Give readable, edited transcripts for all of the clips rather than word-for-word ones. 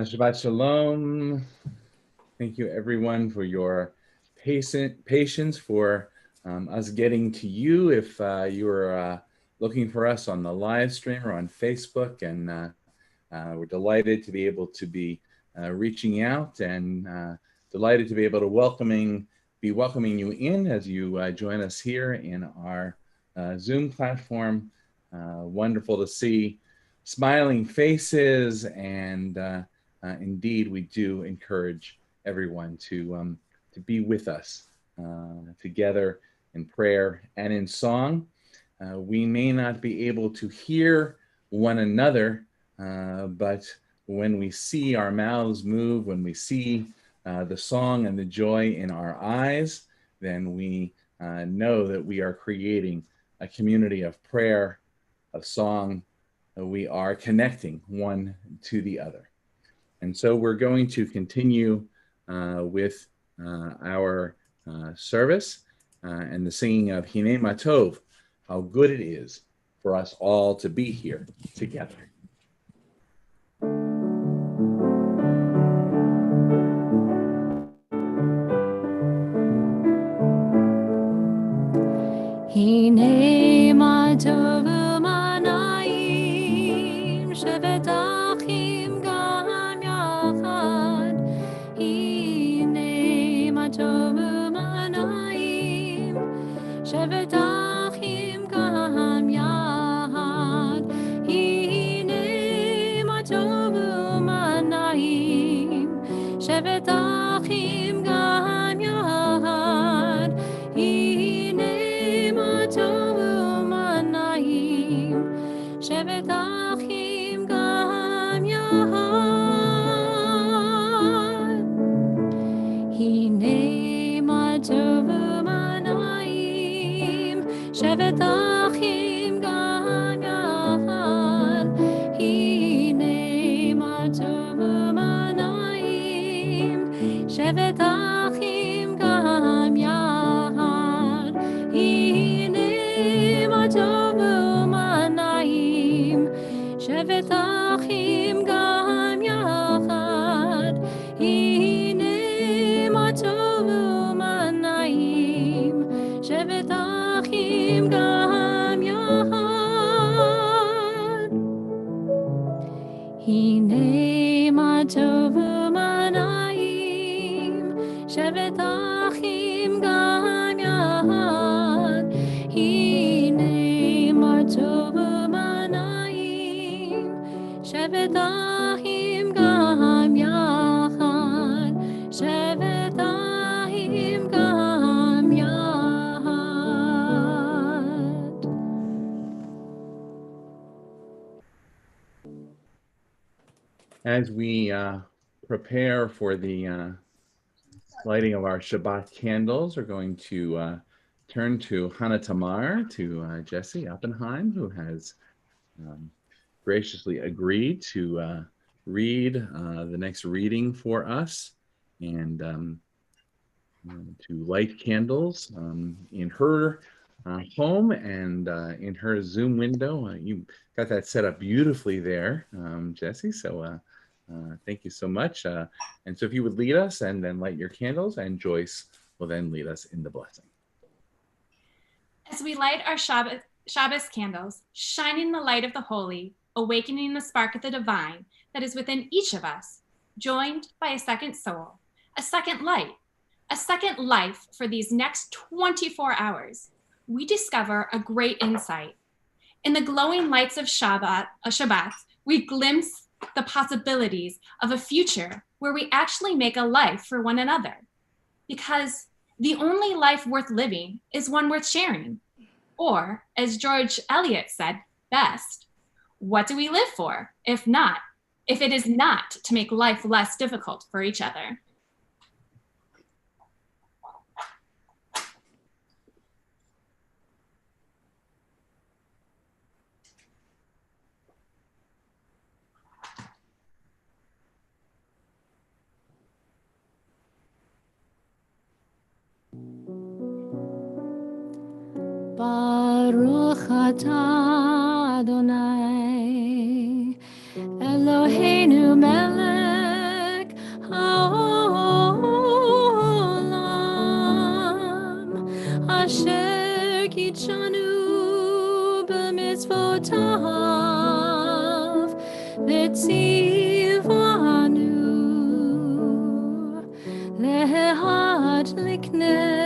Shabbat Shalom. Thank you, everyone, for your patience for us getting to you. If you're looking for us on the live stream or on Facebook, and we're delighted to be able to be reaching out and delighted to be able to be welcoming you in as you join us here in our Zoom platform. Wonderful to see smiling faces, and indeed, we do encourage everyone to be with us together in prayer and in song. We may not be able to hear one another, but when we see our mouths move, when we see the song and the joy in our eyes, then we know that we are creating a community of prayer, of song. We are connecting one to the other. And so we're going to continue with our service and the singing of Hinei Matov, how good it is for us all to be here together. Hinei Matov u'manayim shevet achim אחים גם יחד, הנה מה טוב ומה נעים, שבת אחים גם יחד, הנה מה טוב ומה נעים, שבת אחים גם יחד, הנה מה טוב ומה נעים, שבת אחים גם יחד. הנה מה טוב ומה נעים, שבת אחים גם יחד, הנה מה טוב ומה נעים, שבת אחים גם יחד, שבת אחים גם יחד. As we prepare for the lighting of our Shabbat candles, we're going to turn to Hannah Tamar, to Jesse Oppenheim, who has graciously agreed to read the next reading for us and to light candles in her home and in her Zoom window. You got that set up beautifully there, Jesse, so thank you so much. And so if you would lead us and then light your candles, and Joyce will then lead us in the blessing. As we light our Shabbos candles, shining the light of the holy, awakening the spark of the divine that is within each of us, joined by a second soul, a second light, a second life for these next 24 hours, we discover a great insight. In the glowing lights of Shabbat, we glimpse the possibilities of a future where we actually make a life for one another. Because the only life worth living is one worth sharing. Or, as George Eliot said best, what do we live for if it is not to make life less difficult for each other? Baruch atah Adonai Eloheinu melech haolam asher kitshanu b'mitzvotav v'tzivanu lehadlik ner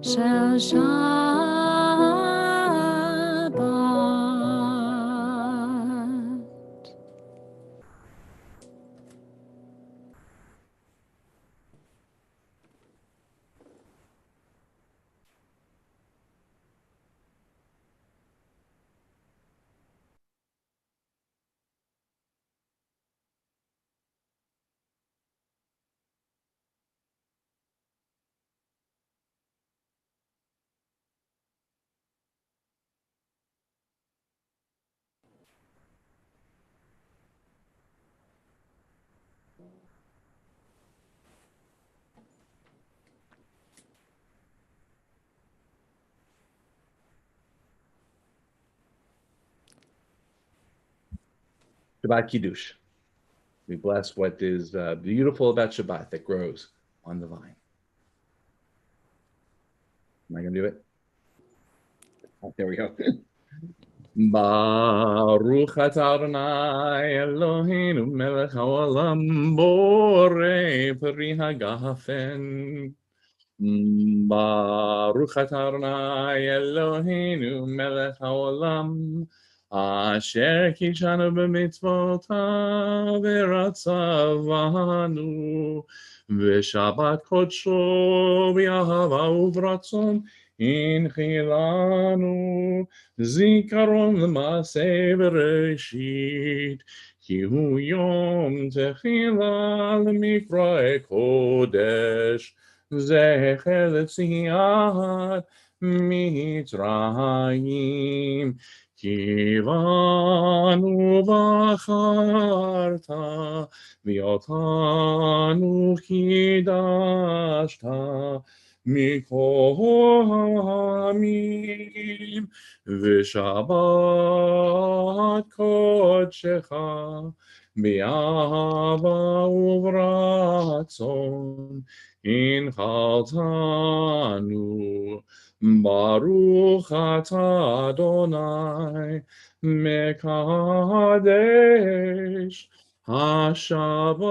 shel Shabbat. Shabbat Kiddush. We bless what is beautiful about Shabbat that grows on the vine. Am I going to do it? Oh, there we go. Baruch atah Adonai Eloheinu melech haolam borei peri hagafen. Baruch atah Adonai Eloheinu melech haolam asher kishanu b'mitzvotav v'ratzavanu v'shabbat kodsho b'ahava u'v'ratzon inchilanu zikaron l'maseh bereshit ki hu yom techila l'mikra'e kodesh זכר לציאת מצרים, כי בנו בחרת, ואותנו קידשת מכל העמים, ושבת קודשך באהבה וברצון הנחלתנו. ברוך אתה אדוני מקדש השבת.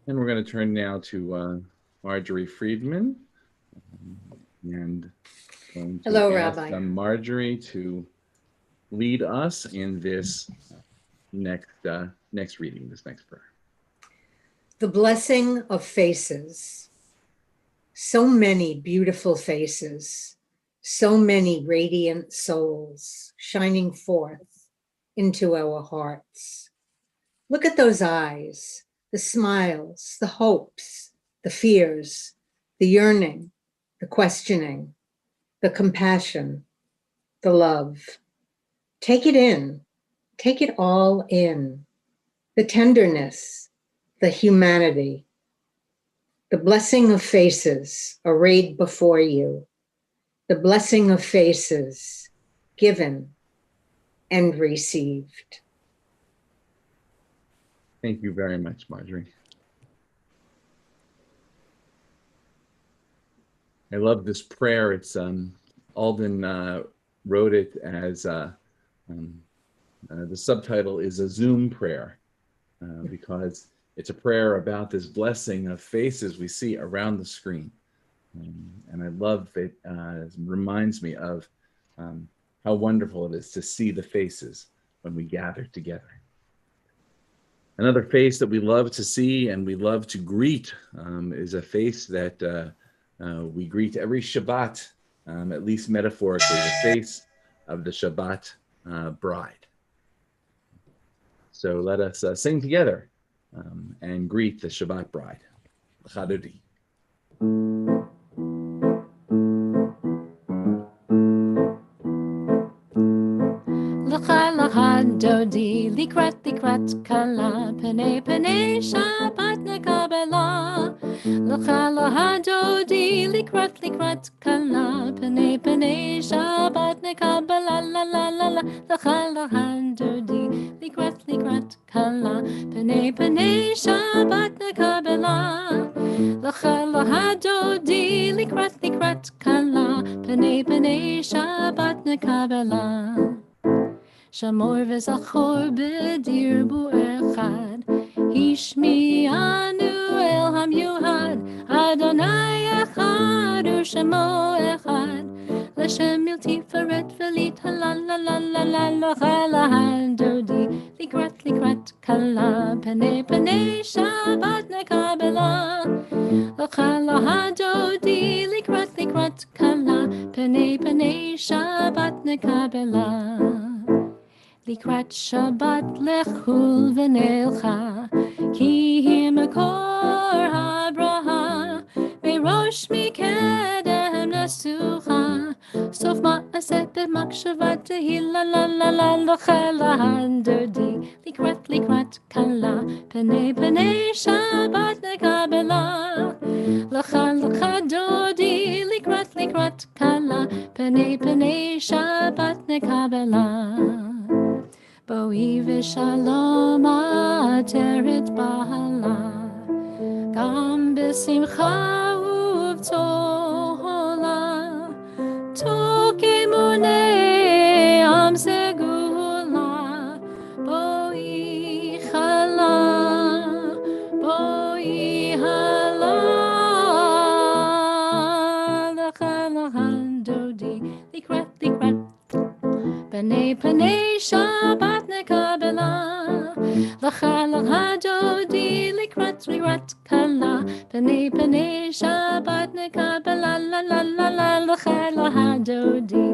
And we're going to turn now to Marjorie Friedman. And going to Hello, ask, Rabbi. Marjorie to lead us in this next reading, this next prayer. The blessing of faces. So many beautiful faces, so many radiant souls shining forth into our hearts. Look at those eyes, the smiles, the hopes, the fears, the yearning, the questioning, the compassion, the love. Take it in, take it all in. The tenderness, the humanity, the blessing of faces arrayed before you, the blessing of faces given and received. Thank you very much, Marjorie. I love this prayer. It's Alden wrote it as the subtitle is a Zoom prayer because it's a prayer about this blessing of faces we see around the screen. And I love it. It reminds me of how wonderful it is to see the faces when we gather together. Another face that we love to see and we love to greet is a face that we greet every Shabbat, at least metaphorically, the face of the Shabbat bride. So let us sing together and greet the Shabbat bride. L'chadodi. L'cha dodi, likrat kala, pene Shabbat nekabela. L'cha dodi, likrat kala, pene Shabbat nekabela. La la la la. L'cha dodi, likrat kala, pene Shabbat nekabela. L'cha dodi, likrat kala, pene Shabbat nekabela. Shamor v'zachor b'dirbu echad, Hishmi'anu el hamyuhad, Adonai echad u'shemo echad, L'shem tiferet v'lit halal la la la la l'chal dodi, likrat kala, pene Shabbat nekabela, l'chal dodi, likrat kala, pene Shabbat nekabela. Likrat Shabbat lechul v'nelcha, ki hi makor habraha, merosh mikedem nasucha, sof ma'aset b'makshavat tehila la la la l'chel dodi, likrat kala, pene Shabbat nekabela, l'cha dodi, likrat kala, pene Shabbat nekabela. Boi v'shalom ateret b'hala, gam b'simcha uv'tola, tokemonei am segula, boi hala, l'chal dodi, likrat pene Shabbat nekabela, l'chal dodi, likrat kala, pene Shabbat nekabela, la la la la l'chal dodi,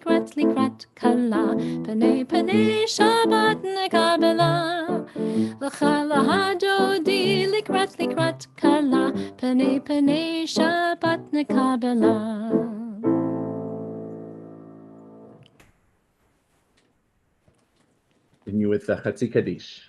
likrat kala. Pene pene Shabbat nekabela. L'cha lahadodi likrat kala. Pene pene Shabbat nekabela. Continue with the Chatzi Kaddish.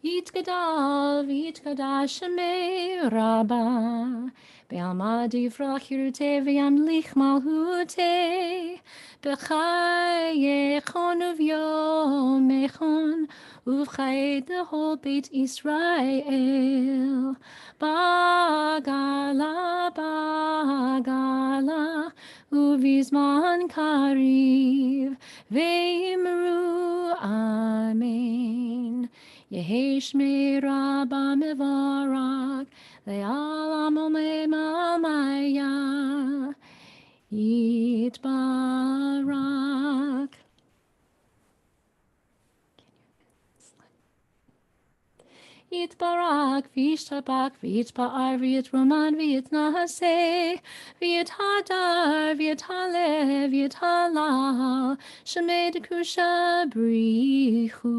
Yitgadal v'yitgadash shemei Rabba Be'alma divrach yiruteh v'yamlich malhuteh B'chayechon uv'yomechon Uv'chay the whole Beit Israel Bagala bagala Uv'izman kariv Ve'imru amen Yehi Shmei Rabba Mevarak Le'alam Omeim Maya Yitbarak. Yitbarak v'yishtabak v'yitba'ar v'yitroman v'yitnaseh v'yithadar v'yithalev v'yithalal Shemei dekusha brichu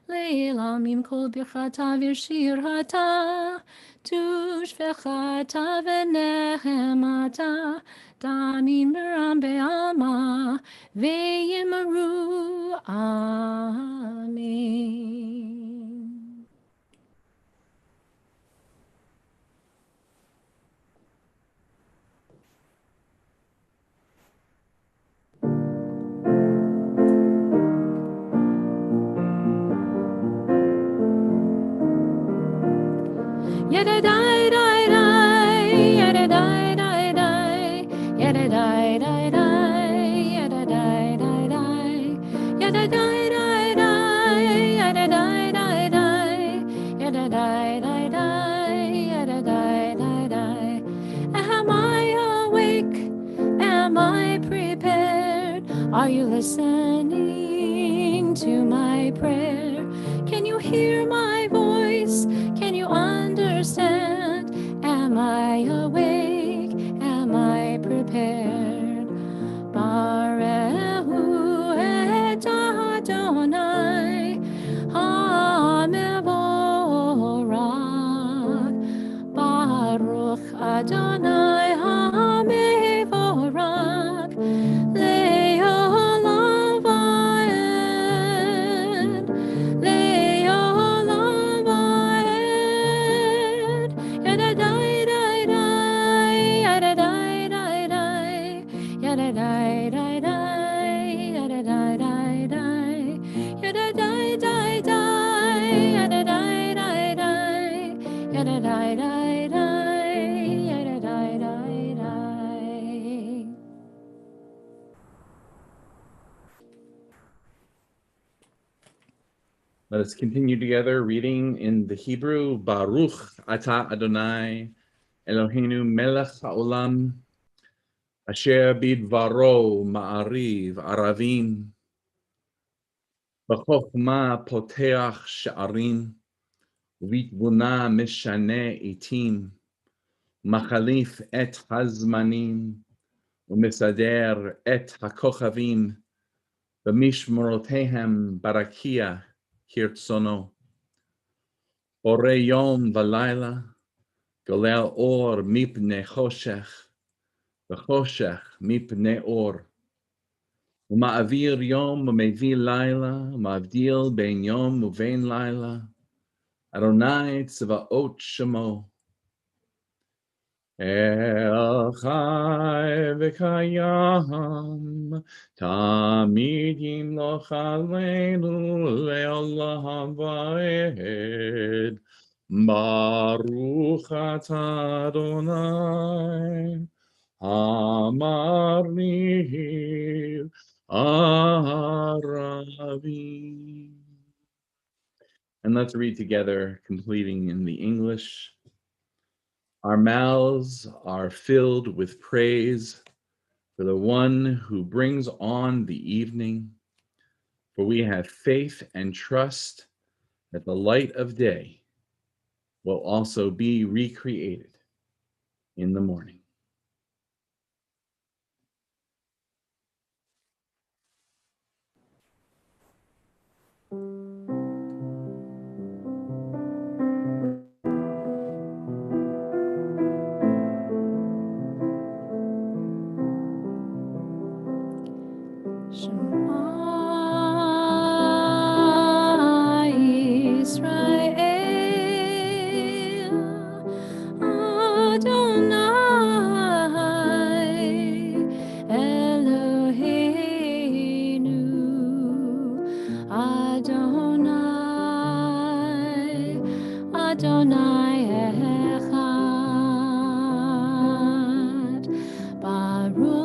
Le'elamim kol birchata v'shirhata tushvechata v'nehemata damim beram be'alma ve'yimaru amen. Yada die die die, yada die die die, yada die die die, yada die die die, yada die die die, yada die die die, yada die die die, yada die die die. Am I awake? Am I prepared? Are you listening to my prayer? Can you hear my voice? Can you understand? Am I awake? Am I prepared? Barehu et Adonai HaMevorach. Baruch Adonai HaMevorach. Le'olam va'ed. Le'olam va'ed. Yada die die die, yada die die die, yada die die die, yada die die die, yada die die die, yada die die die, yada die die die, yada die die die. Let us continue together reading in the Hebrew. Baruch Ata Adonai Eloheinu Melech HaOlam Asher Bidvaro Ma'ariv Aravim B'chokhmah Poteach Sha'arim V'tvuna Mishane Itim Machalif et Hazmanim U'mesader et HaKochavim B'mishmorotehem Barakia Hirtzono Ore Yom V'layla Golel Or Mipnei Choshech V'choshech Mipnei Or U'ma'avir Yom U'mevi Layla U'ma'avdil Ben Yom U'vein Layla Adonai Tzvaot Shemo El Chai V'Kayam Tamid Yimloch Aleinu Le'olam Va'ed Baruch Atah Adonai Hamarniv Aravim. And let's read together, completing in the English. Our mouths are filled with praise for the one who brings on the evening, for we have faith and trust that the light of day will also be recreated in the morning. Shema Yisrael, Adonai Eloheinu, Adonai, Adonai Echad, Baruch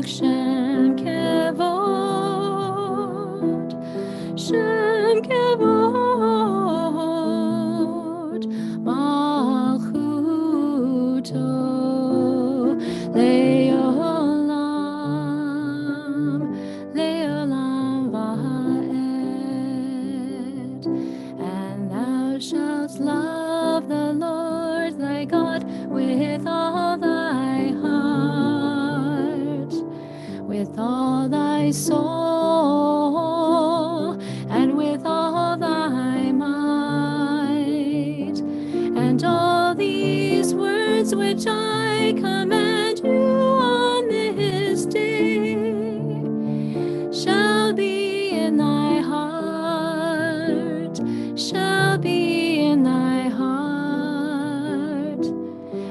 Shem Kevod, Shem Kevod, Malchuto Leolam, Leolam Va'ed. And thou shalt love the Lord thy God with all thy heart, with all thy soul, and with all thy might. And all these words which I command you on this day shall be in thy heart, shall be in thy heart.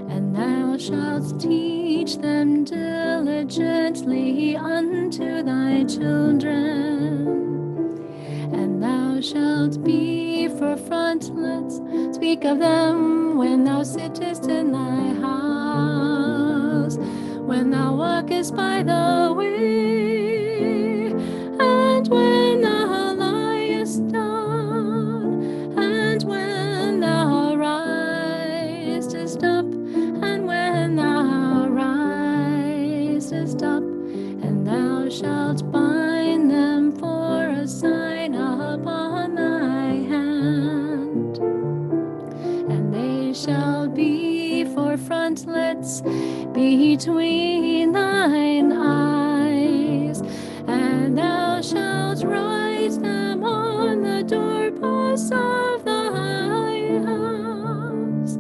And thou shalt teach them diligently unto thy children. And thou shalt be for frontlets, speak of them when thou sittest in thy house, when thou walkest by the way, and when thou liest down, and when thou risest up, and when thou risest up. And thou shalt bind them for a sign upon thy hand, and they shall be for frontlets between thine eyes. And thou shalt write them on the doorposts of thy house,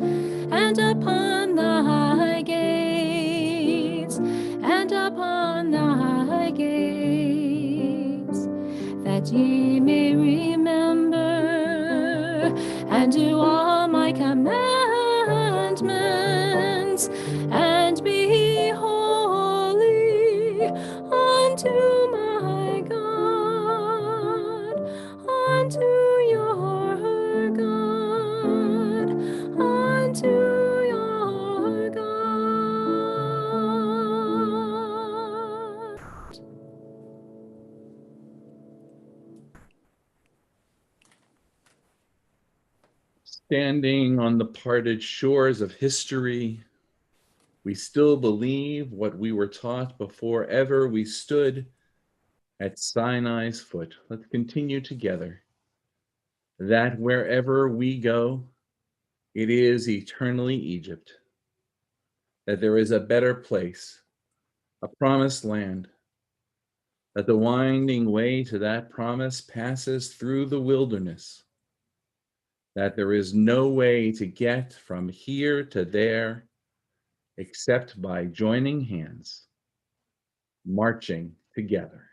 and upon thy gates, and upon thy gates, that ye may remember and do all my commandments, and be holy unto my God, unto your God, unto your God. Standing on the parted shores of history, we still believe what we were taught before ever we stood at Sinai's foot. Let's continue together. That wherever we go, it is eternally Egypt. That there is a better place, a promised land. That the winding way to that promise passes through the wilderness. That there is no way to get from here to there except by joining hands, marching together.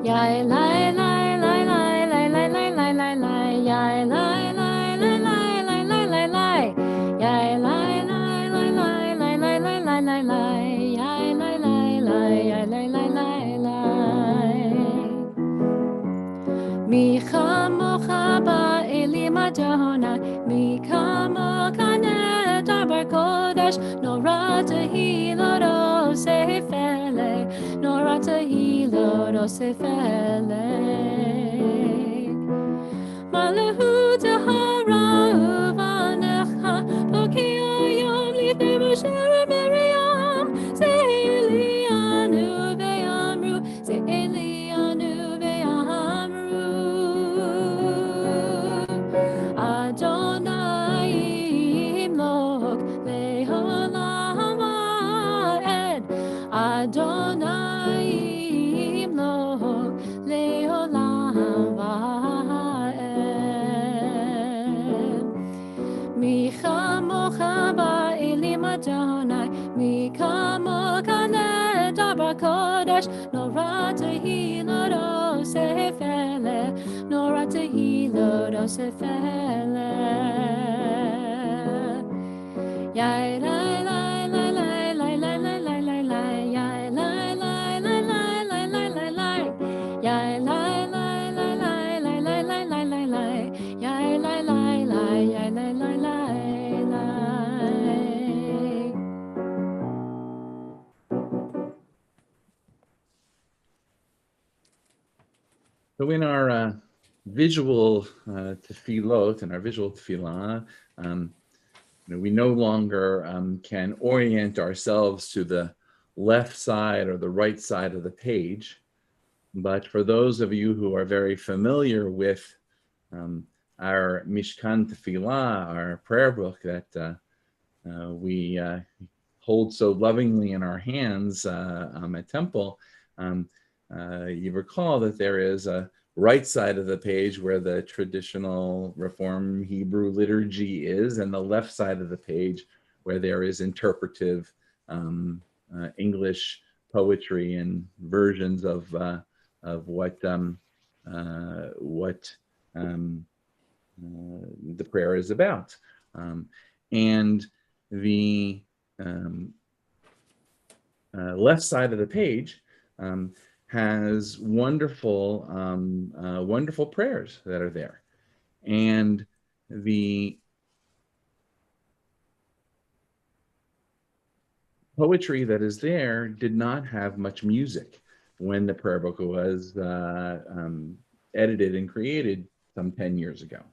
Yai lai lai lai lai lai lai lai lai lai lai, yai lai lai lai lai lai lai lai lai, yai lai lai lai lai lai lai lai lai lai lai, yai lai lai lai yai lai lai lai lai. Mi chamocha ba'elim Adonai, mi chamocha nedar bar kodesh, nora tehilot osefele, nora tehilot osefele. Malachut ha'ra'uv anecha, bokei yom lifnei Moshe u'Miriam, ze'elianu ve'amru, ze'elianu ve'amru. kodesh, nora tehilot osefele, nora tehilot osefele. Yai lai lai lai lai lai lai lai lai lai lai, yai lai lai lai lai lai lai lai lai, yai lai lai lai lai lai lai lai lai lai lai, yai lai lai lai yai lai lai lai lai. So in our visual tefillot, and our visual tefillah, we no longer can orient ourselves to the left side or the right side of the page. But for those of you who are very familiar with our Mishkan Tefillah, our prayer book that we hold so lovingly in our hands at Temple, you recall that there is a right side of the page where the traditional Reform Hebrew liturgy is, and the left side of the page where there is interpretive English poetry and versions of what the prayer is about. And the left side of the page has wonderful, wonderful prayers that are there. And the poetry that is there did not have much music when the prayer book was edited and created some 10 years ago.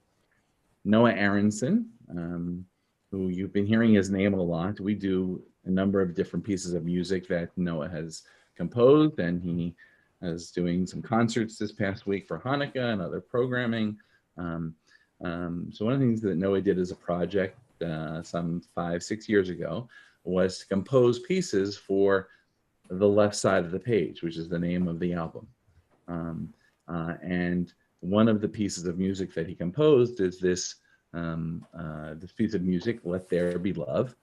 Noah Aronson, who you've been hearing his name a lot, we do a number of different pieces of music that Noah has composed, and he is doing some concerts this past week for Hanukkah and other programming. So one of the things that Noah did as a project some 5-6 years ago was to compose pieces for the left side of the page, which is the name of the album. And one of the pieces of music that he composed is this piece of music, Let There Be Love.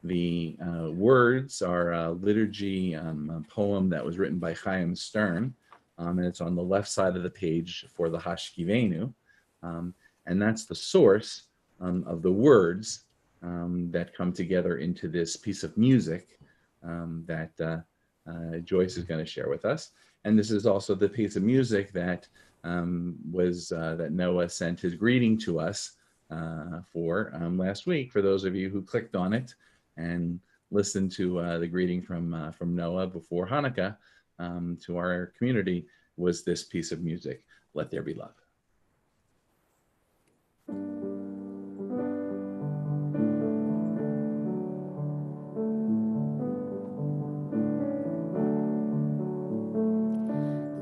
The words are a liturgy a poem that was written by Chaim Stern, and it's on the left side of the page for the Hashkivenu, and that's the source of the words that come together into this piece of music that Joyce is going to share with us. And this is also the piece of music that that Noah sent his greeting to us for last week. For those of you who clicked on it and listened to the greeting from Noah before Hanukkah to our community, was this piece of music, Let There Be Love.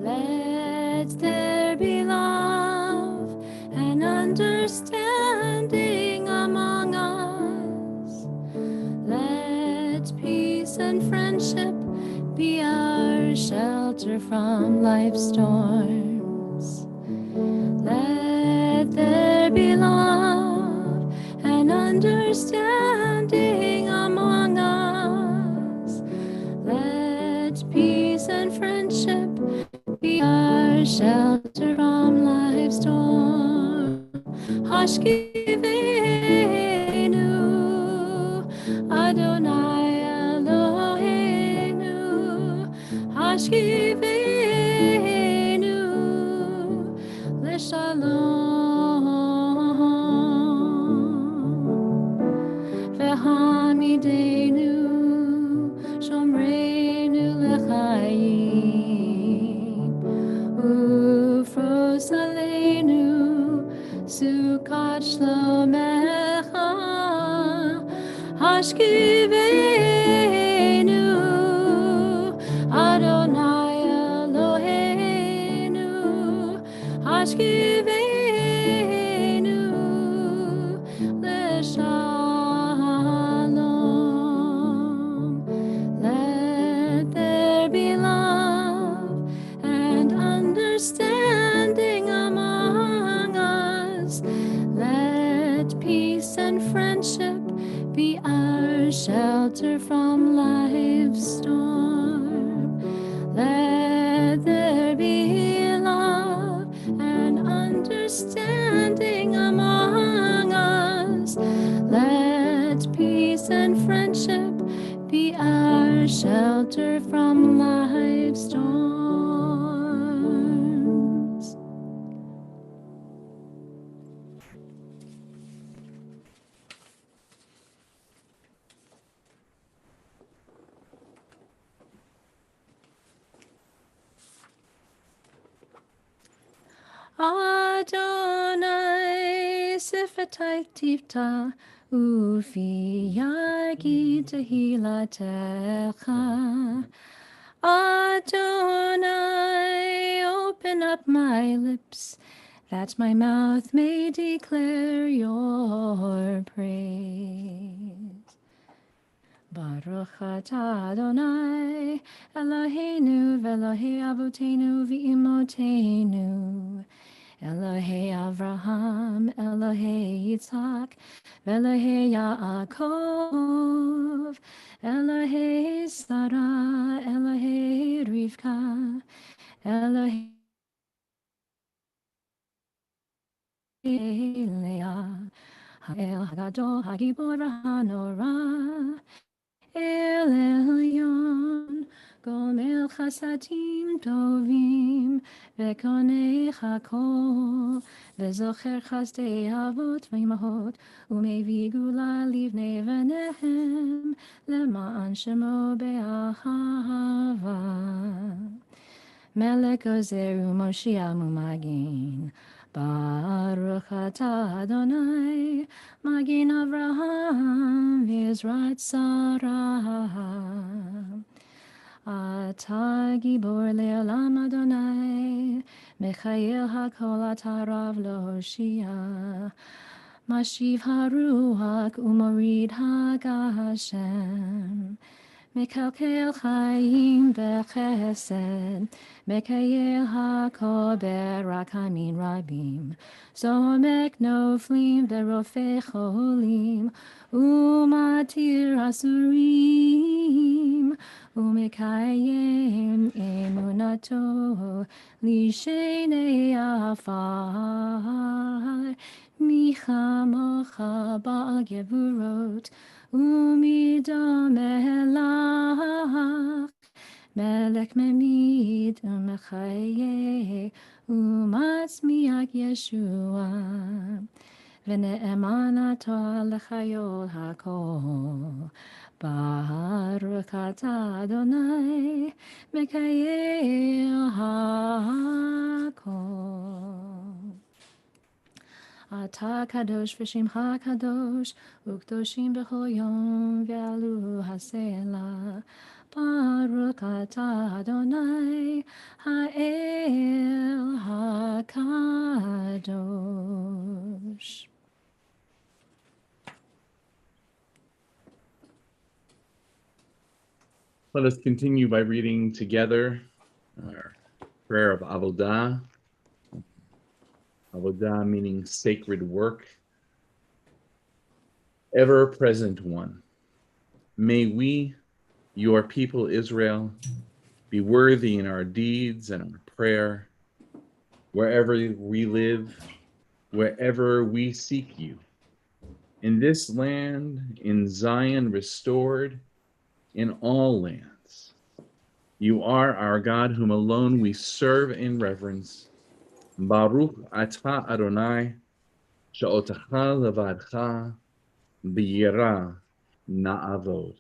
Let there be love and understanding among us. Let peace and friendship be our shelter from life's storms. Let there be love and understanding among us. Let peace and friendship be our shelter from life's storm. Hashkivenu, Adonai Eloheinu. Hashkivenu, Leshalom. Vehamidenu, Shomreinu Lechayim. Ufros Aleinu, Sukkot Shlomecha. Hashkivenu, Adonai Eloheinu. Hashkivenu, Leshalom. Let there be love and understanding among us. Let peace and friendship be our shelter from life's storm. Adonai Sifetai Tifta Ufi Yagi Tehilatecha. Adonai, open up my lips, that my mouth may declare your praise. Baruch atah Adonai, Eloheinu v'Elohei Avotenu v'Imotenu, Elohei Avraham, Elohei Yitzhak, v'Elohei Yaakov, Elohei Sarah, Elohei Rivka, Elohei Leah, Ha'el Hagadol, Hagibor Hanorah, El Elyon, Gomel Chasadim Tovim, Vekonei Chakol, Vezocher Chasdei Avot V'imahot, Umevi Gula Livnei Venehem, Leman Shemo Be'ahava. Melech Ozer U'Moshiach U'Magin, Baruch atah Adonai, Magin Avraham v'Ezrat Sarah. Atah Gibor Le'olam Adonai, Mechayel HaKol atah Rav L'Hoshia, Mashiv HaRuach U'Morid HaGashem. Mekalkel Chaim Bechesed, Mekayel HaKol Berakamim Rabim, Zomek Noflim Verofei Cholim, Umatir Asurim, Umekayem Emunato, Lishenei Afar, Michamocha Ba'al Gevurot, Umidam Elach, Melech Memid Umechaye, Umatzmiach Yeshua, V'ne'emanato Lechayol HaKol, Baruch atah Adonai, Mekayel HaKol. Atah kadosh v'shimcha kadosh, u'kdoshim b'chol yom v'alu ha'selah. Baruch atah Adonai, ha'el ha'kadosh. Let us continue by reading together our prayer of Avodah. Avodah meaning sacred work. Ever-present one. May we, your people Israel, be worthy in our deeds and our prayer, wherever we live, wherever we seek you. In this land, in Zion restored, in all lands. You are our God, whom alone we serve in reverence. Baruch atah Adonai, she'otecha levadcha, b'yirah na'avod.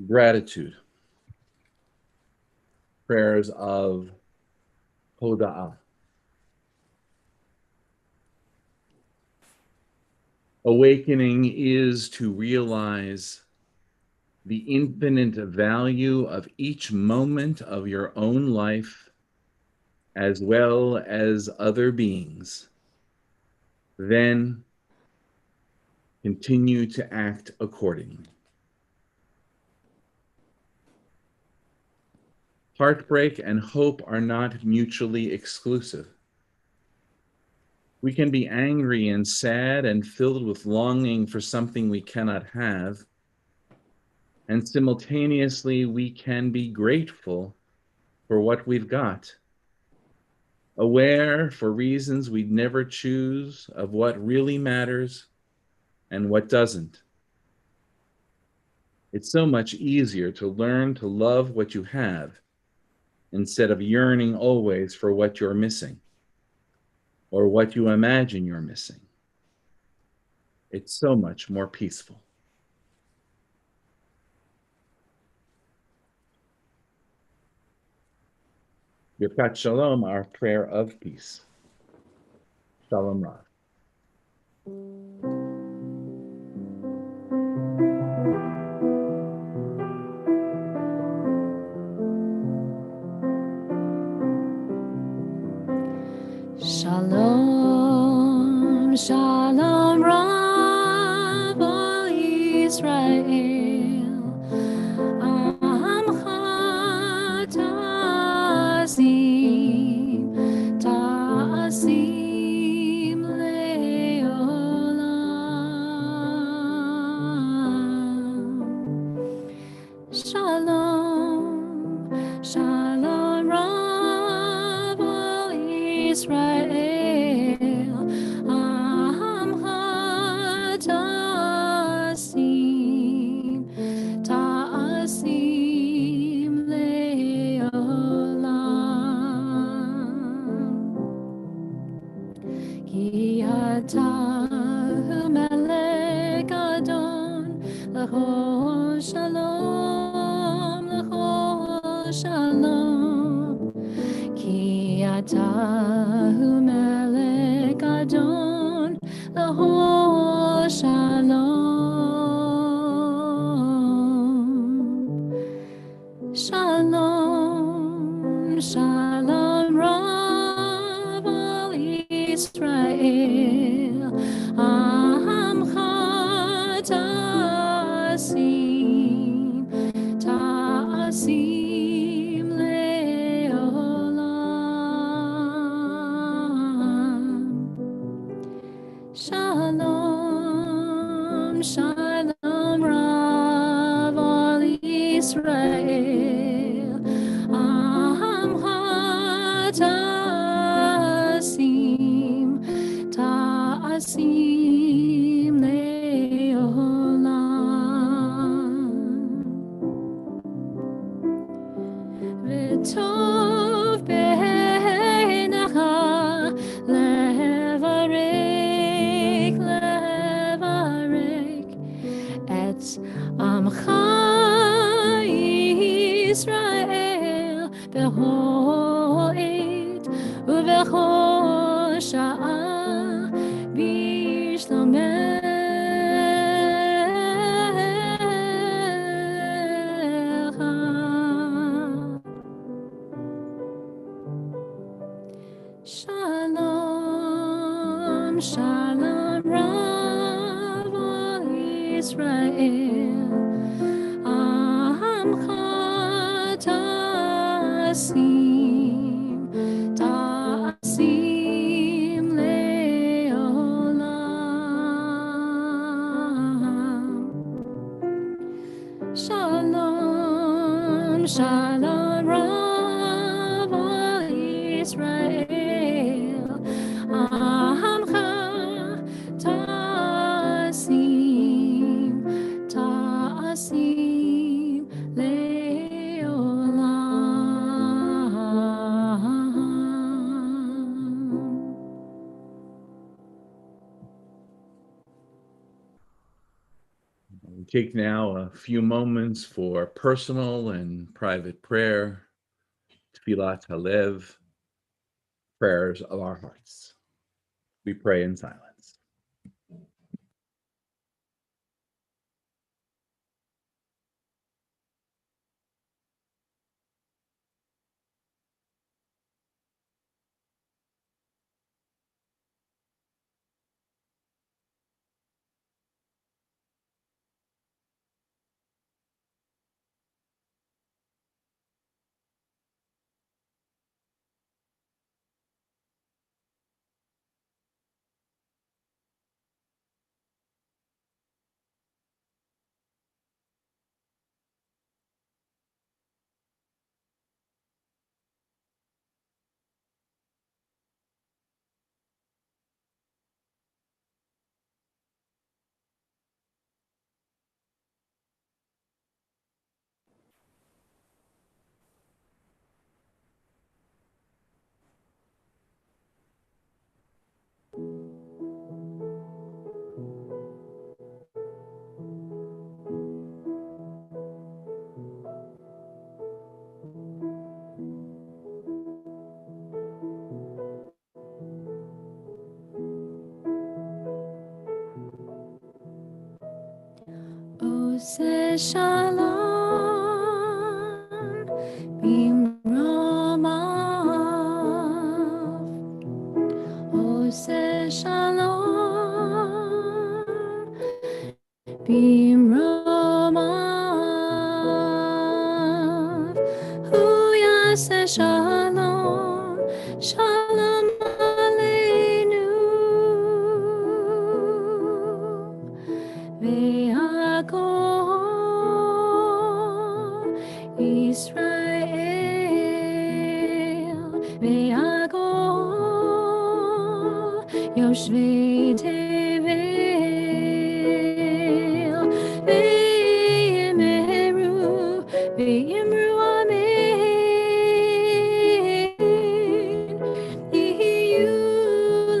Gratitude. Prayers of Hoda'ah. Awakening is to realize the infinite value of each moment of your own life, as well as other beings. Then continue to act accordingly. Heartbreak and hope are not mutually exclusive. We can be angry and sad and filled with longing for something we cannot have, and simultaneously we can be grateful for what we've got, aware for reasons we'd never choose of what really matters and what doesn't. It's so much easier to learn to love what you have instead of yearning always for what you're missing or what you imagine you're missing. It's so much more peaceful. Birkat Shalom, our prayer of peace. Shalom Rav. Shalom, Shalom Rav o Israel, Amcha ta'azim, ta'azim le'olam. Shalom, Shalom Rav o Israel, Amcha ta'azim, ta'azim le'olam. Ki atahu melech adon, l'chol shalom, l'chol shalom. Ki atahu melech adon, l'chol shalom. Shalom, Shalom Rav al Israel, Amcha ta'azim, ta'azim le'olam. Shalom, Shalom Rav al Israel, Amcha ta'azim, ta'azim le'olam. V'tov b'einecha levarek et amcha Yisrael b'chol עת ובכל שעה בשלומך. Shalom, Shalom Rav al Israel, Amcha ta'azim, ta'azim le'olam. Shalom, Shalom Rav al Israel, Amcha ta'azim, ta'azim le'olam. We take now a few moments for personal and private prayer, Tfilat Halev, prayers of our hearts. We pray in silence. Ose Shalom Bimromav. Ose Shalom Bimromav. Hu Yaseh Shalom, Shalom Aleinu. Ve'agol Israel, Ve'agol Yoshvei Tevel, Ve'yemeru, Ve'yemru Amen, Yihiyu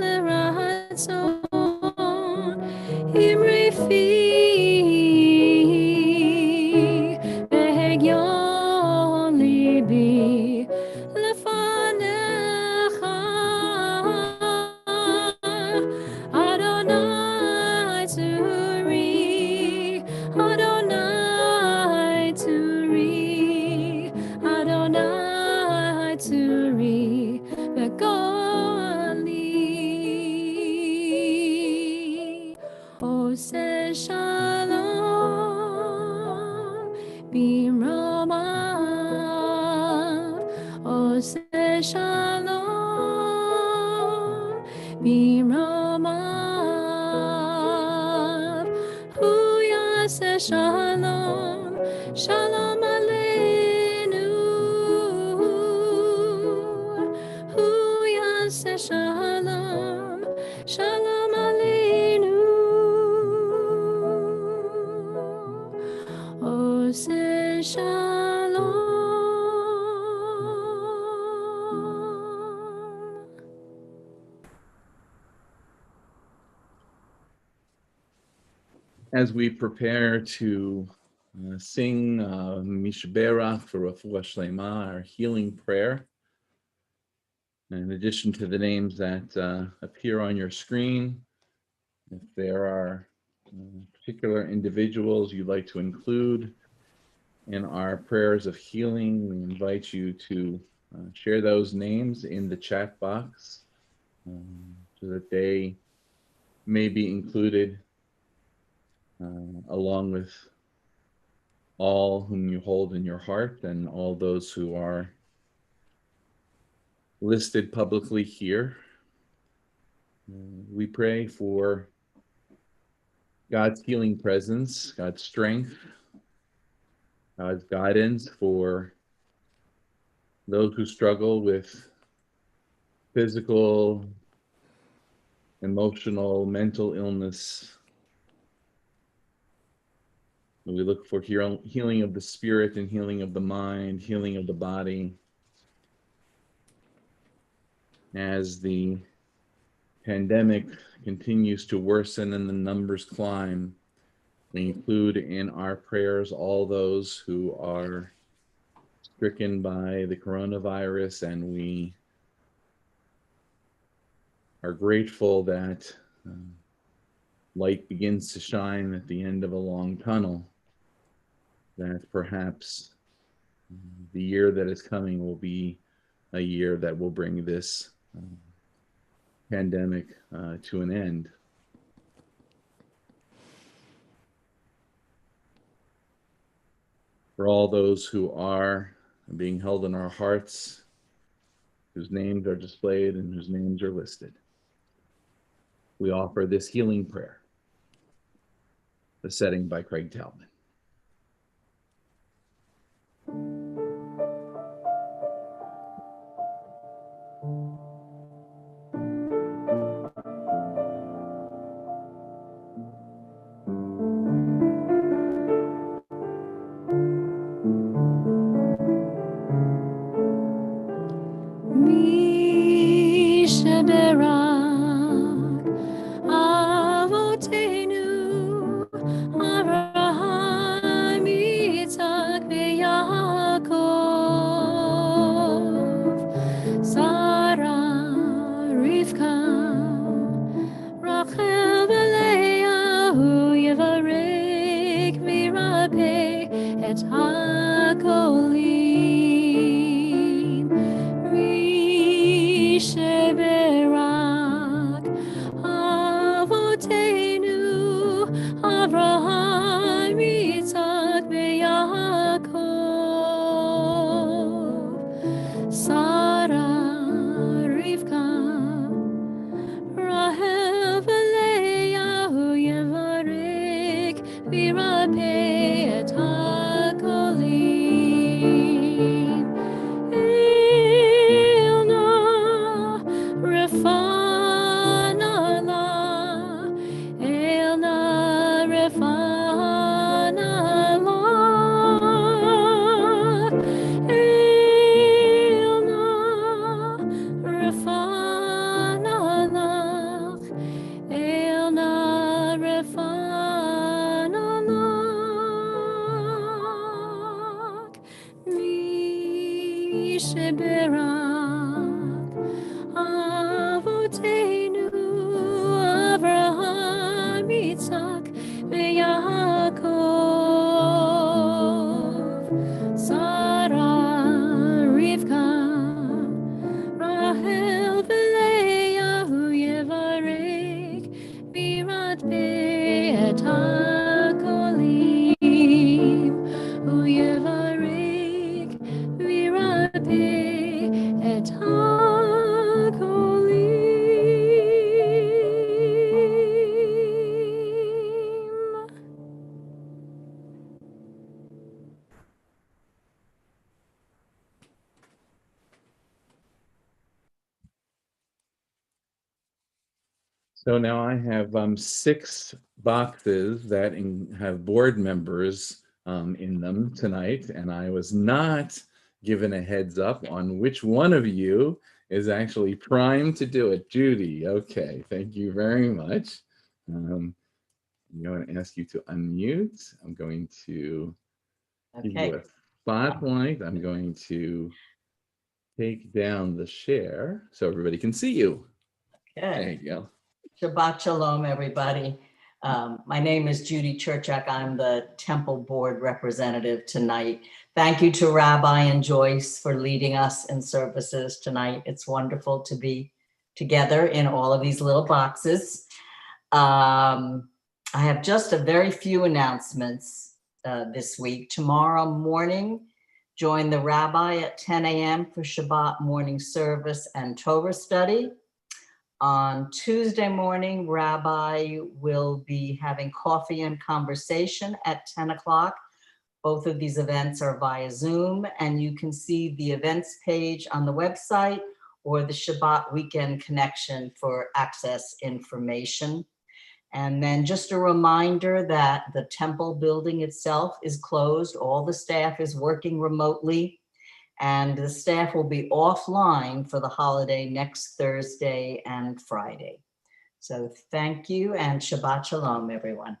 L'Ratzon, Imri Fi, Behegyon Libi, Lefanecha, Adonai Turi, Adonai Turi, Adonai Turi, Begoli. Ose Shalom Bimromav. Ose Shalom Bimromav. Hu Yaseh Shalom, Shalom Aleinu. Hu Yaseh Shalom, Shalom Aleinu. Ose Shalom. As we prepare to sing Mishberach for Refuah Shlema, our healing prayer, in addition to the names that appear on your screen, if there are particular individuals you'd like to include in our prayers of healing, we invite you to share those names in the chat box so that they may be included along with all whom you hold in your heart and all those who are listed publicly here. We pray for God's healing presence, God's strength, God's guidance for those who struggle with physical, emotional, mental illness. We look for healing of the spirit and healing of the mind, healing of the body. As the pandemic continues to worsen and the numbers climb, we include in our prayers all those who are stricken by the coronavirus, and we are grateful that light begins to shine at the end of a long tunnel, that perhaps the year that is coming will be a year that will bring this pandemic to an end. For all those who are being held in our hearts, whose names are displayed and whose names are listed, we offer this healing prayer, the setting by Craig Talman. Avotenu Avraham et hakolim risheberak avotenu Avraham Yitzhak veYaakov Sarah Rivka Rahel v'Leah Yevarek v'Yirapeh et hakolim Ilna Refana la Ilna Refana la Ilna Refana la Ilna Refana la Misheberak Avotenu Avraham Yitzhak veYaakov Sarah Rivka Rahel v'Leah Yevarek v'Yirapeh et hakolim Yevarek v'Yirapeh et hakolim. So now I have 6 boxes that have board members in them tonight, and I was not given a heads up on which one of you is actually primed to do it. Judy, okay, thank you very much. I'm going to ask you to unmute. I'm going to give you a spotlight. I'm going to take down the share so everybody can see you. There Okay. you go. Shabbat Shalom, everybody. My name is Judy Churchak. I'm the Temple Board representative tonight. Thank you to Rabbi and Joyce for leading us in services tonight. It's wonderful to be together in all of these little boxes. I have just a very few announcements this week. Tomorrow morning, join the Rabbi at 10 a.m. for Shabbat morning service and Torah study. On Tuesday morning, Rabbi will be having coffee and conversation at 10 o'clock. Both of these events are via Zoom, and you can see the events page on the website or the Shabbat Weekend Connection for access information. And then just a reminder that the temple building itself is closed. All the staff is working remotely, and the staff will be offline for the holiday next Thursday and Friday. So thank you, and Shabbat Shalom, everyone.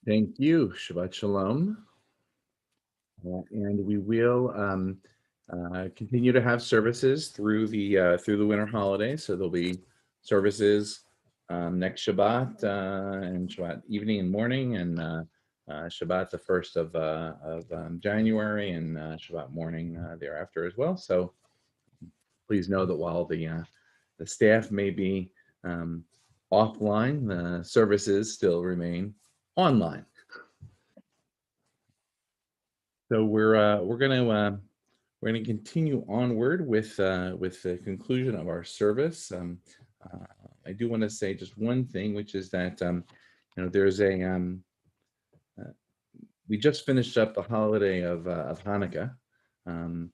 Thank you. Shabbat Shalom. And we will continue to have services through the winter holidays. So there'll be services next Shabbat and Shabbat evening and morning, and Shabbat the 1st of January, and Shabbat morning thereafter as well. So please know that while the staff may be offline, the services still remain online. So we're going to continue onward with the conclusion of our service. I do want to say just one thing, which is that there's we just finished up the holiday of Hanukkah, and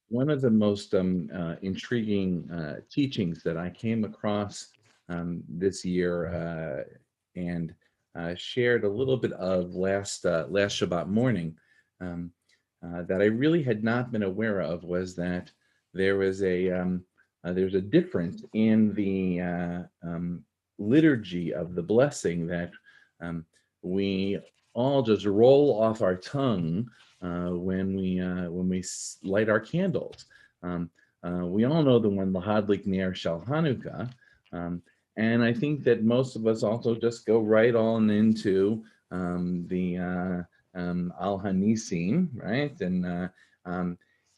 one of the most intriguing teachings that I came across this year and shared a little bit of last Shabbat morning that I really had not been aware of was that there was there's a difference in the liturgy of the blessing that we all just roll off our tongue when we light our candles. We all know the one, Lahadlik Ner Shel Hanukkah, And I think that most of us also just go right on into the Al Hanisim, right?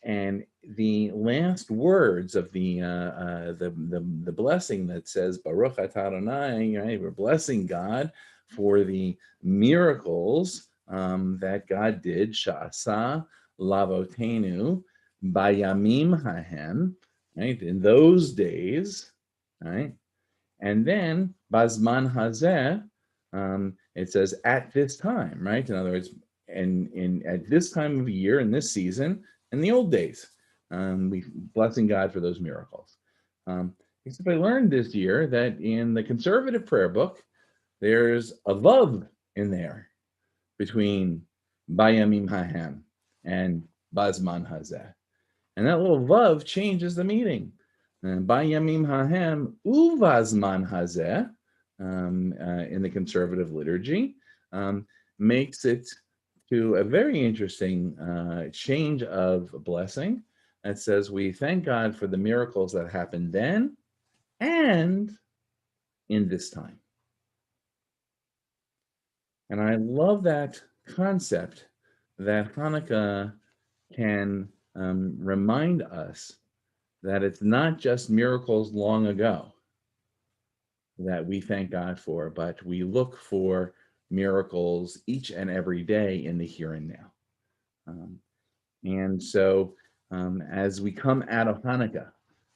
And the last words of the blessing that says Baruch Atah Adonai, right? We're blessing God for the miracles that God did, Sha'asa Lavotenu Bayamim Hahem, right? In those days, right? And then Bazman Hazeh, it says at this time, right? In other words, in at this time of year, in this season, in the old days, we blessing God for those miracles. Except I learned this year that in the conservative prayer book, there's a vav in there between Bayamim Hahem and Bazman Hazeh. And that little vav changes the meaning. Bayamim hahem uvazman hazeh in the conservative liturgy makes it to a very interesting change of blessing that says we thank God for the miracles that happened then and in this time. And I love that concept that Hanukkah can remind us that it's not just miracles long ago that we thank God for, but we look for miracles each and every day in the here and now. And so as we come out of Hanukkah,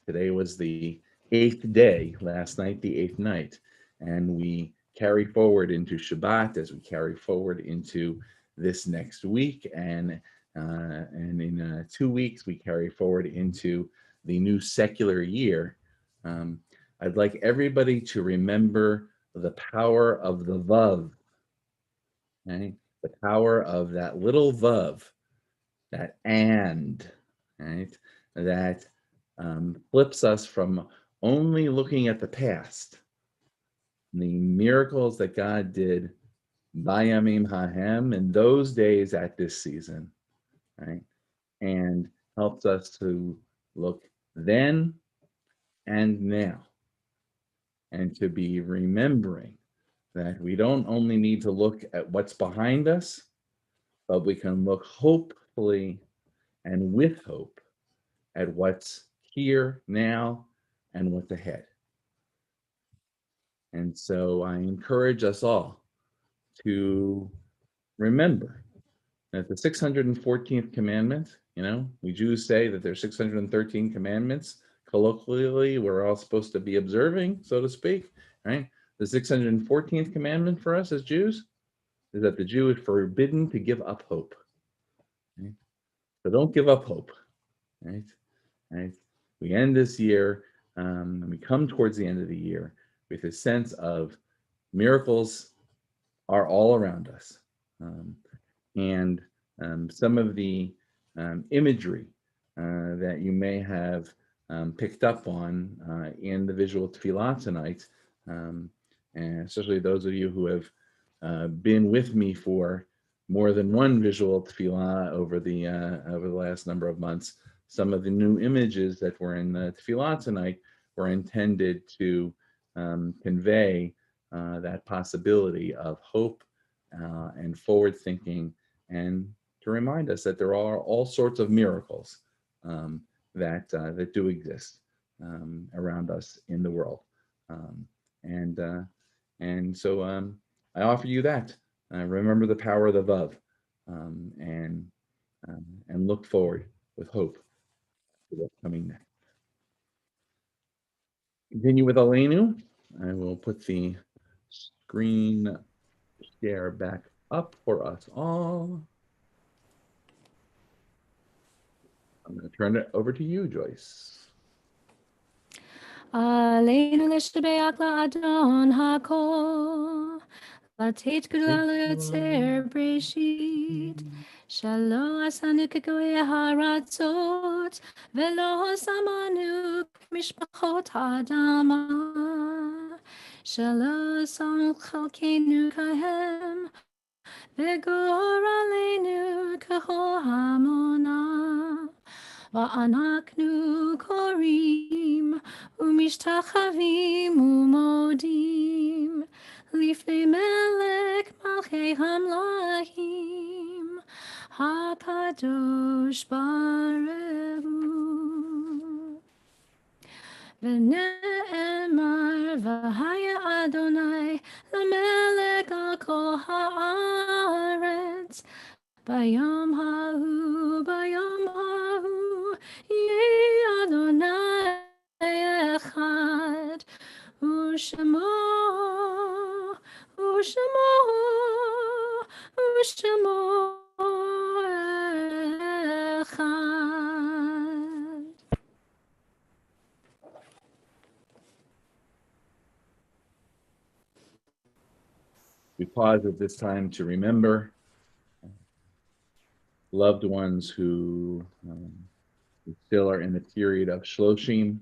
today was the 8th day, last night the 8th night, and we carry forward into Shabbat as we carry forward into this next week, and in 2 weeks we carry forward into the new secular year. I'd like everybody to remember the power of the vav, okay? The power of that little vav, that and, right? That flips us from only looking at the past, the miracles that God did Bayamim Hahem in those days at this season, right? And helps us to look then and now, and to be remembering that we don't only need to look at what's behind us, but we can look hopefully and with hope at what's here now and what's ahead. And so I encourage us all to remember that the 614th commandment, we Jews say that there's 613 commandments. Colloquially, we're all supposed to be observing, so to speak, right? The 614th commandment for us as Jews is that the Jew is forbidden to give up hope. Right? So don't give up hope, right? We end this year, and we come towards the end of the year with a sense of miracles are all around us. And some of the imagery that you may have picked up on in the visual tefillah tonight, and especially those of you who have been with me for more than one visual tefillah over the last number of months. Some of the new images that were in the tefillah tonight were intended to convey that possibility of hope and forward thinking, and to remind us that there are all sorts of miracles that do exist around us in the world. And so I offer you that. Remember the power of the vav, and look forward with hope to what's coming next. Continue with Aleinu. I will put the screen share back up for us all. I'm going to turn it over to you, Joyce. Aleinu l'shbeach la'adon ha'kol, lateit gdula l'yotzer breshit, shelo asanu k'goyei haratzot, velo samanu k'mishpachot ha'adama, shelo sam chalkeinu kahem, v'gor aleinu k'chol hamona. ואנחנו קוראים ומשתחווים ומודים לפני מלך מלכי המלכים הקדוש ברוך הוא. ונאמר והיה אדוני למלך על כל הארץ ביום ההוא יהיה אדוני אחד ושמו אחד. We pause at this time to remember loved ones who still are in the period of Shloshim.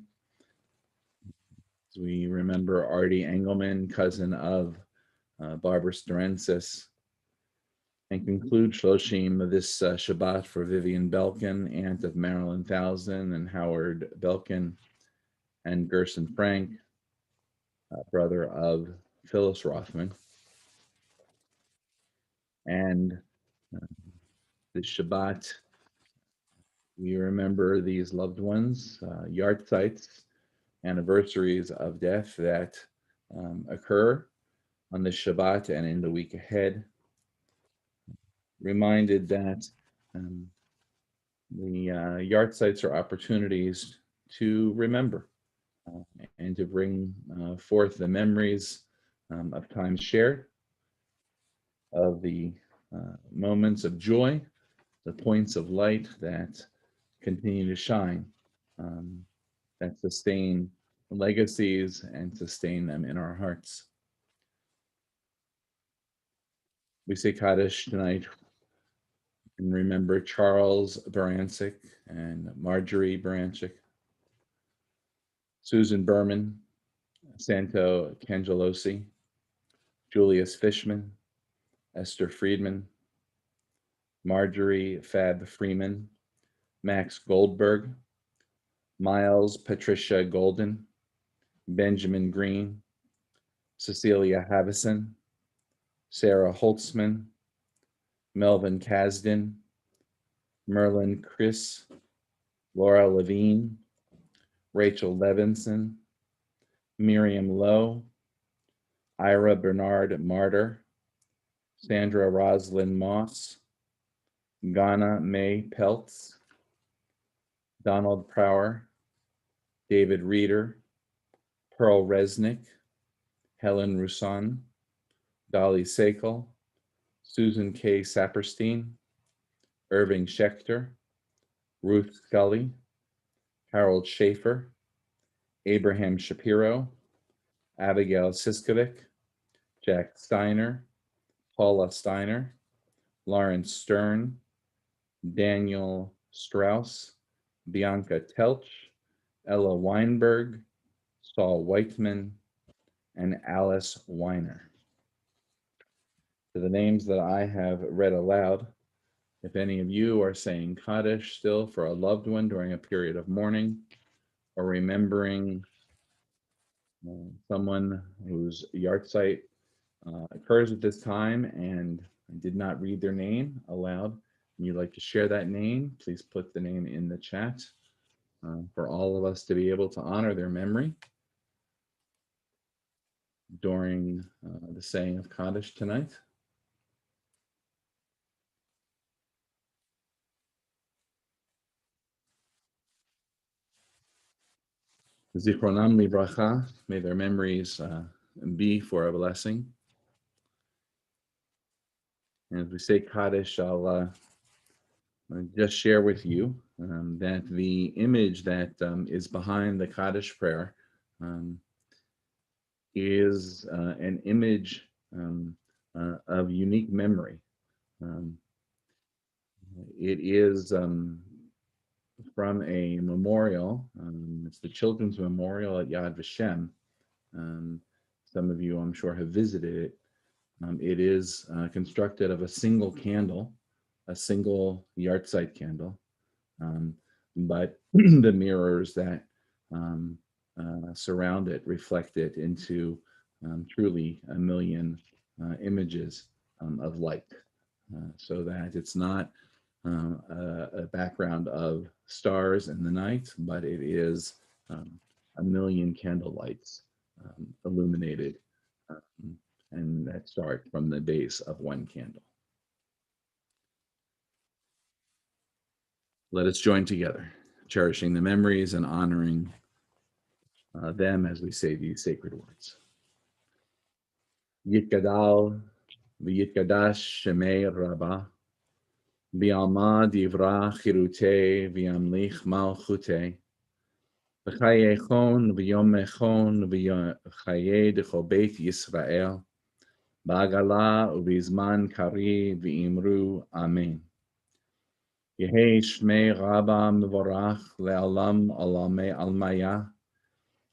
We remember Artie Engelman, cousin of Barbara Sterensis, and conclude Shloshim this Shabbat for Vivian Belkin, aunt of Marilyn Thousand and Howard Belkin, and Gerson Frank, brother of Phyllis Rothman. And this Shabbat, we remember these loved ones, yahrzeits, anniversaries of death that occur on this Shabbat and in the week ahead. Reminded that the yahrzeits are opportunities to remember and to bring forth the memories of times shared, of the moments of joy, the points of light that continue to shine, that sustain legacies and sustain them in our hearts. We say Kaddish tonight and remember Charles Baranczyk and Marjorie Baranczyk, Susan Berman, Santo Cangelosi, Julius Fishman, Esther Friedman, Marjorie Fab Freeman, Max Goldberg, Miles Patricia Golden, Benjamin Green, Cecilia Havison, Sarah Holtzman, Melvin Kasdan, Merlin Chris, Laura Levine, Rachel Levinson, Miriam Lowe, Ira Bernard Martyr, Sandra Roslyn Moss, Ghana May Peltz, Donald Prower, David Reeder, Pearl Resnick, Helen Roussan, Dolly Sakel, Susan K. Saperstein, Irving Schechter, Ruth Scully, Harold Schaefer, Abraham Shapiro, Abigail Siskovic, Jack Steiner, Paula Steiner, Lawrence Stern, Daniel Strauss, Bianca Telch, Ella Weinberg, Saul Whiteman, and Alice Weiner. To the names that I have read aloud, if any of you are saying Kaddish still for a loved one during a period of mourning, or remembering someone whose yahrzeit occurs at this time and I did not read their name aloud, and you'd like to share that name, please put the name in the chat for all of us to be able to honor their memory during the saying of Kaddish tonight. Zichronam livracha, may their memories be for a blessing. And as we say Kaddish, I'll just share with you that the image that is behind the Kaddish prayer is an image of unique memory. It is from a memorial. It's the Children's Memorial at Yad Vashem. Some of you, I'm sure, have visited it. It is constructed of a single candle, a single yahrzeit candle, but the mirrors that surround it reflect it into truly a million images of light, so that it's not a background of stars in the night, but it is a million candle lights illuminated, and that start from the base of one candle. Let us join together, cherishing the memories and honoring them as we say these sacred words. Yitgadal v'yitgadash shemei Rabbah, v'alma divra chirute v'yamlich malchute, v'chayechon v'yomechon v'chaye dechol beit Yisrael, ba'agala u'bizman kari v'imru amen. Yehei shmei Rabbah mevorach le'alam alamei almaya,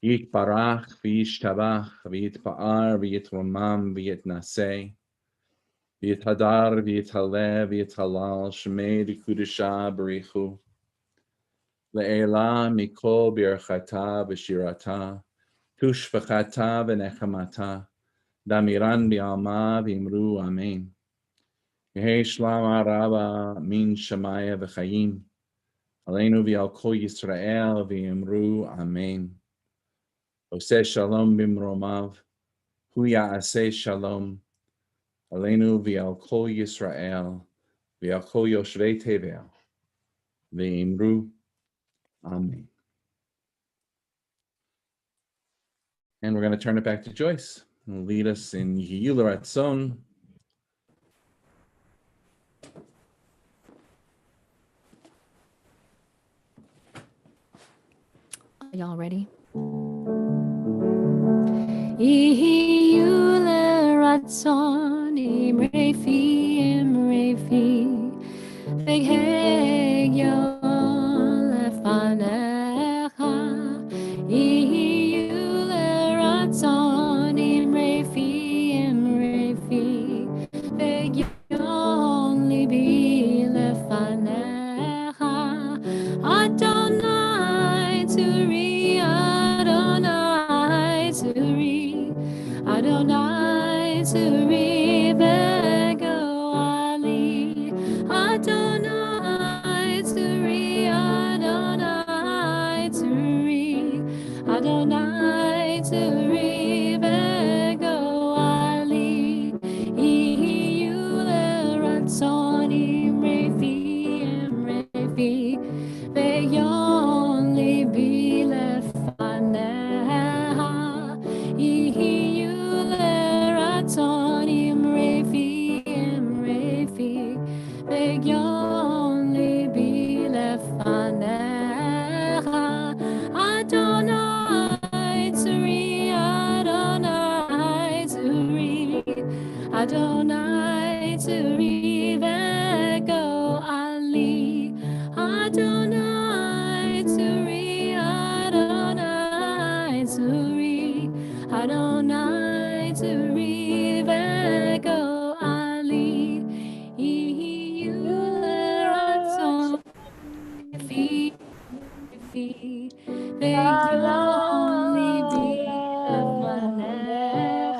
Yitbarach v'yishtabach v'yitpa'ar v'yitromam v'yitnaseh, v'yithadar v'yithaleh v'yithalal shmei d'kudusha b'richu, le'ela mikol b'yarchata v'shirata, tushvachata v'nechamata, damiran b'alma v'imru amen. Yehei shlam Rabbah min shamaya v'chayim, aleinu v'al kol Yisrael v'imru amen. Oseh shalom bimromav, hu ya'aseh shalom, aleinu v'al kol Yisrael, v'al kol yoshvei tevel, v'imru amen. And we're going to turn it back to Joyce, who will lead us in Yihyu L'Ratzon. Are y'all ready? Yihyu l'ratzon imrefi v'hegyo lefanecha. Yihyu l'ratzon imrefi v'hegyo libi lefanecha. Adonai Tzuri, Adonai Tzuri, Adonai Tzuri Bego Ali, Adonai Tzuri, Adonai Tzuri, Adonai Tzuri Bego Ali, Yihyu l'ratzon imrefi v'yon libi lefanecha. Yihyu l'ratzon imrefi v'yon libi lefanecha. Adonai Tzuri, Adonai Tzuri, Adonai Tzuri